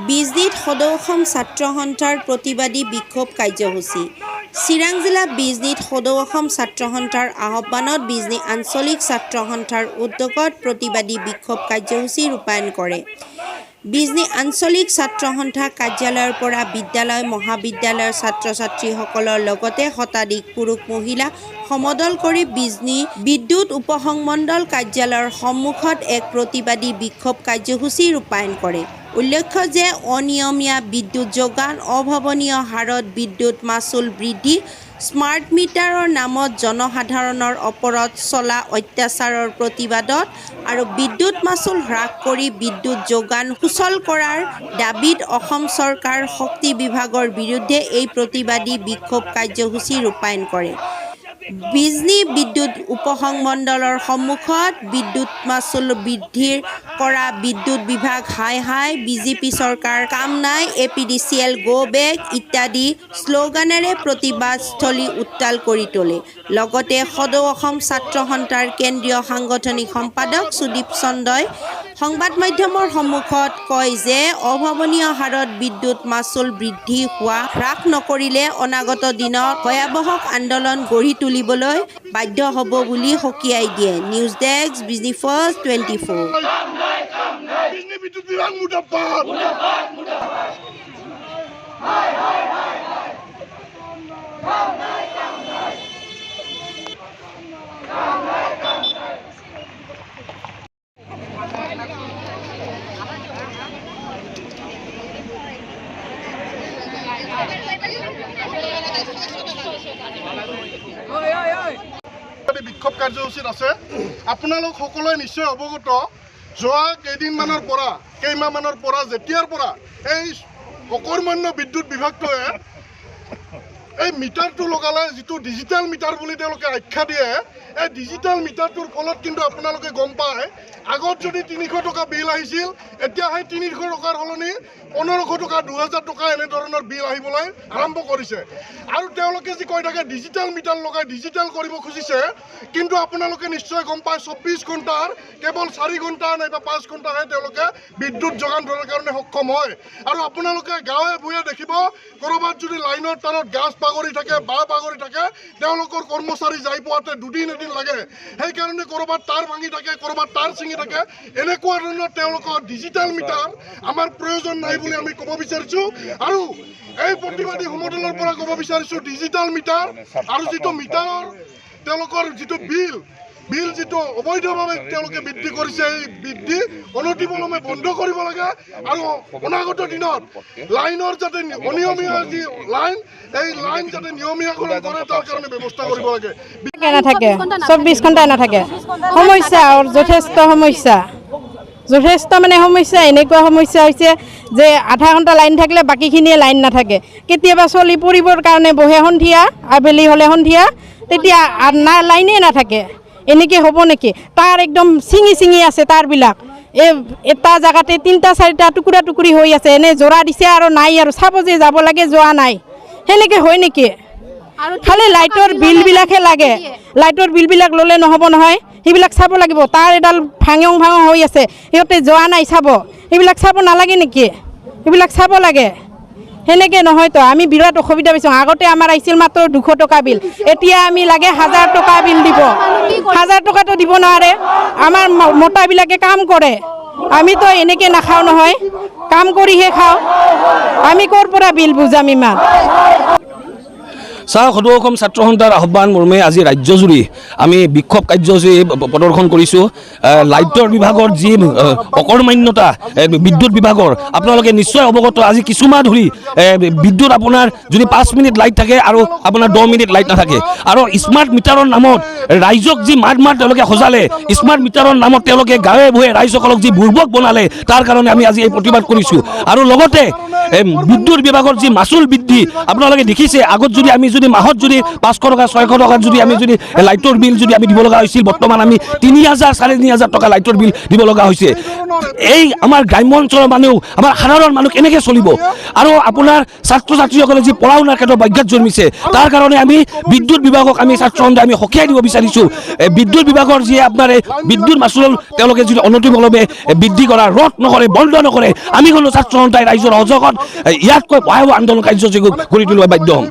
বিজনীত সদৌ অসম ছাত্ৰ সন্থাৰ প্ৰতিবাদী বিক্ষোভ কাৰ্যসূচী। চিৰাং জিলা বিজনীত সদৌ অসম ছাত্ৰ সন্থাৰ আহ্বানত বিজনী আঞ্চলিক ছাত্ৰ সন্থাৰ উদ্যোগত প্ৰতিবাদী বিক্ষোভ কাৰ্যসূচী ৰূপায়ণ কৰে। বিজনী আঞ্চলিক ছাত্ৰ সন্থা কাৰ্যালয়ৰ পৰা বিদ্যালয় মহাবিদ্যালয়ৰ ছাত্ৰ ছাত্ৰীসকলৰ লগতে শতাধিক পুৰুষ মহিলা সমদল কৰি বিজনী বিদ্যুৎ উপসংমণ্ডল কাৰ্যালয়ৰ সন্মুখত এক প্ৰতিবাদী বিক্ষোভ কাৰ্যসূচী ৰূপায়ণ কৰে। উল্লেখ্য যে অনিয়মীয়া বিদ্যুৎ যোগান, অভাৱনীয় হাৰত বিদ্যুৎ মাচুল বৃদ্ধি, স্মাৰ্ট মিটাৰৰ নামত জনসাধাৰণৰ ওপৰত চলা অত্যাচাৰৰ প্ৰতিবাদত আৰু বিদ্যুৎ মাচুল হ্ৰাস কৰি বিদ্যুৎ যোগান সুচল কৰাৰ দাবীত অসম চৰকাৰ শক্তি বিভাগৰ বিৰুদ্ধে এই প্ৰতিবাদী বিক্ষোভ কাৰ্যসূচী ৰূপায়ণ কৰে। বিজনী বিদ্যুৎ উপসংমণ্ডলৰ সন্মুখত বিদ্যুৎ মাচুল বৃদ্ধিৰ কৰা বিদ্যুৎ বিভাগ হাই হাই, বিজেপি চৰকাৰ কাম নাই, APDCL গো বেক ইত্যাদি শ্লোগানেৰে প্ৰতিবাদস্থলী উত্তাল কৰি তোলে। লগতে সদৌ অসম ছাত্ৰ সন্থাৰ কেন্দ্ৰীয় সাংগঠনিক সম্পাদক সুদীপ চন্দ্ৰই সংবাদ মাধ্যমৰ সন্মুখত কয় যে অভাৱনীয় হাৰত বিদ্যুৎ মাচুল বৃদ্ধি হোৱা হ্ৰাস নকৰিলে অনাগত দিনত ভয়াৱহ আন্দোলন গঢ়ি তুলিবলৈ বাধ্য হ'ব বুলি সকীয়াই দিয়ে। News desk, Bijni first 24। বিক্ষোভ কাৰ্যসূচীত আছে। আপোনালোক সকলোৱে নিশ্চয় অৱগত, যোৱা কেইমাহমানৰ পৰা যেতিয়াৰ পৰা এই অকৰ্মণ্য বিদ্যুৎ বিভাগটোৱে এই মিটাৰটো লগালে, যিটো ডিজিটেল মিটাৰ বুলি তেওঁলোকে আখ্যা দিয়ে, এই ডিজিটেল মিটাৰটোৰ ফলত কিন্তু আপোনালোকে গম পায়, আগত যদি 300 টকা বিল আহিছিল, এতিয়া সেই 300 টকাৰ সলনি 1500 টকা 2000 টকা এনেধৰণৰ বিল আহিবলৈ আৰম্ভ কৰিছে। আৰু তেওঁলোকে যি কৈ থাকে ডিজিটেল মিটাৰ লগাই ডিজিটেল কৰিব খুজিছে, কিন্তু আপোনালোকে নিশ্চয় গম পায় 24 ঘণ্টাৰ কেৱল 4 ঘণ্টা নাইবা 5 ঘণ্টাহে তেওঁলোকে বিদ্যুৎ যোগান ধৰাৰ কাৰণে সক্ষম হয়। আৰু আপোনালোকে গাঁৱে ভূঞে দেখিব, ক'ৰবাত যদি লাইনৰ তাৰত গাছ বাগৰি থাকে, বাঁহ বাগৰি থাকে, তেওঁলোকৰ কৰ্মচাৰী যাই পোৱাতে দুদিন এদিন লাগে। সেইকাৰণে ক'ৰবাত তাঁৰ ভাঙি থাকে, ক'ৰবাত তাঁৰ ছিঙি থাকে। এনেকুৱা ধৰণৰ তেওঁলোকৰ ডিজিটেল মিটাৰ আমাৰ প্ৰয়োজন নাই বুলি আমি ক'ব বিচাৰিছোঁ। আৰু এই প্ৰতিবাদী সমদলৰ পৰা ক'ব বিচাৰিছোঁ, ডিজিটেল মিটাৰ আৰু যিটো মিটাৰৰ তেওঁলোকৰ যিটো বিল যিটো অবৈধভাৱে তেওঁলোকে বৃদ্ধি কৰিছে, এই বৃদ্ধি অনতিপলমে বন্ধ কৰিব লাগে। আৰু অনাগত দিনত লাইনৰ যাতে অনিয়মীয়া যি লাইন, এই লাইন যাতে নিয়মীয়াকৰণ কৰে তাৰ কাৰণে ব্যৱস্থা কৰিব লাগে। নাথাকে 24 ঘণ্টা নাথাকে, সমস্যা যথেষ্ট সমস্যা, মানে সমস্যা এনেকুৱা সমস্যা হৈছে যে আধা ঘণ্টা লাইন থাকিলে বাকীখিনিয়ে লাইন নাথাকে। কেতিয়াবা চলি পৰিবৰ কাৰণে বহে সন্ধিয়া, আবেলি হ'লে সন্ধিয়া, তেতিয়া লাইনেই নাথাকে। এনেকৈ হ'ব নেকি? তাৰ একদম ছিঙি আছে তাঁৰবিলাক, এটা জেগাতে 3-4টা টুকুৰা টুকুৰি হৈ আছে, এনে জোৰা দিছে আৰু নাই, আৰু চাব যে যাব লাগে যোৱা নাই। সেনেকৈ হয় নেকি? খালি লাইটৰ বিলবিলাকহে লাগে, লাইটৰ বিলবিলাক ল'লে নহ'ব নহয়, সেইবিলাক চাব লাগিব। তাৰ এডাল ভাঙং হৈ আছে, সিহঁতে যোৱা নাই চাব, সেইবিলাক চাব নালাগে নেকি? সেইবিলাক চাব লাগে। সেনেকৈ নহয়তো, আমি বিৰাট অসুবিধা পাইছোঁ। আগতে আমাৰ আহিছিল মাত্ৰ 200 টকা বিল, এতিয়া আমি লাগে 1000 টকা বিল দিব। 1000 টকাটো দিব নোৱাৰে। আমাৰ মতাবিলাকে কাম কৰে, আমিতো এনেকৈ নাখাওঁ নহয়, কাম কৰিহে খাওঁ। আমি ক'ৰ পৰা বিল বুজাম ইমান? সদৌ অসম ছাত্ৰ সন্থাৰ আহ্বান মৰ্মে আজি ৰাজ্যজুৰি আমি বিক্ষোভ কাৰ্যসূচী প্ৰদৰ্শন কৰিছোঁ। লাইটৰ বিভাগৰ যি অকৰ্মান্যতা বিদ্যুৎ বিভাগৰ, আপোনালোকে নিশ্চয় অৱগত। আজি কিছুমাহ ধৰি বিদ্যুৎ আপোনাৰ যদি 5 মিনিট লাইট থাকে আৰু আপোনাৰ 10 মিনিট লাইট নাথাকে। আৰু স্মাৰ্ট মিটাৰৰ নামত ৰাইজক যি মাত তেওঁলোকে সজালে, স্মাৰ্ট মিটাৰৰ নামত তেওঁলোকে গাঁৱে ভূঞে ৰাইজসকলক যি বুৰ্বক বনালে, তাৰ কাৰণে আমি আজি এই প্ৰতিবাদ কৰিছোঁ। আৰু লগতে বিদ্যুৎ বিভাগৰ যি মাচুল বৃদ্ধি, আপোনালোকে দেখিছে, আগত যদি আমি যদি মাহত যদি 500 টকা 600 টকাত যদি আমি যদি লাইটৰ বিল যদি আমি দিব লগা হৈছিল, বৰ্তমান আমি 3000 3500 টকা লাইটৰ বিল দিব লগা হৈছে। এই আমাৰ গ্ৰাম্য অঞ্চলৰ মানুহ, আমাৰ সাধাৰণ মানুহ কেনেকৈ চলিব? আৰু আপোনাৰ ছাত্ৰ ছাত্ৰীসকলে যি পঢ়া শুনাৰ ক্ষেত্ৰত ব্যাঘাত জন্মিছে, তাৰ কাৰণে আমি বিদ্যুৎ বিভাগক আমি ছাত্ৰ সন্থাই আমি সকীয়াই দিব বিচাৰিছোঁ। বিদ্যুৎ বিভাগৰ যিয়ে আপোনাৰ বিদ্যুৎ মাচুল তেওঁলোকে যদি অনতিপলমে বৃদ্ধি কৰা ৰদ নকৰে, বন্ধ নকৰে, আমি কোনো ছাত্ৰ সন্থাই ৰাইজৰ সহযোগত ইয়াতকৈ ভয়াৱহ আন্দোলন কাৰ্যসূচী কৰি তুলিব বাধ্য হ'ম।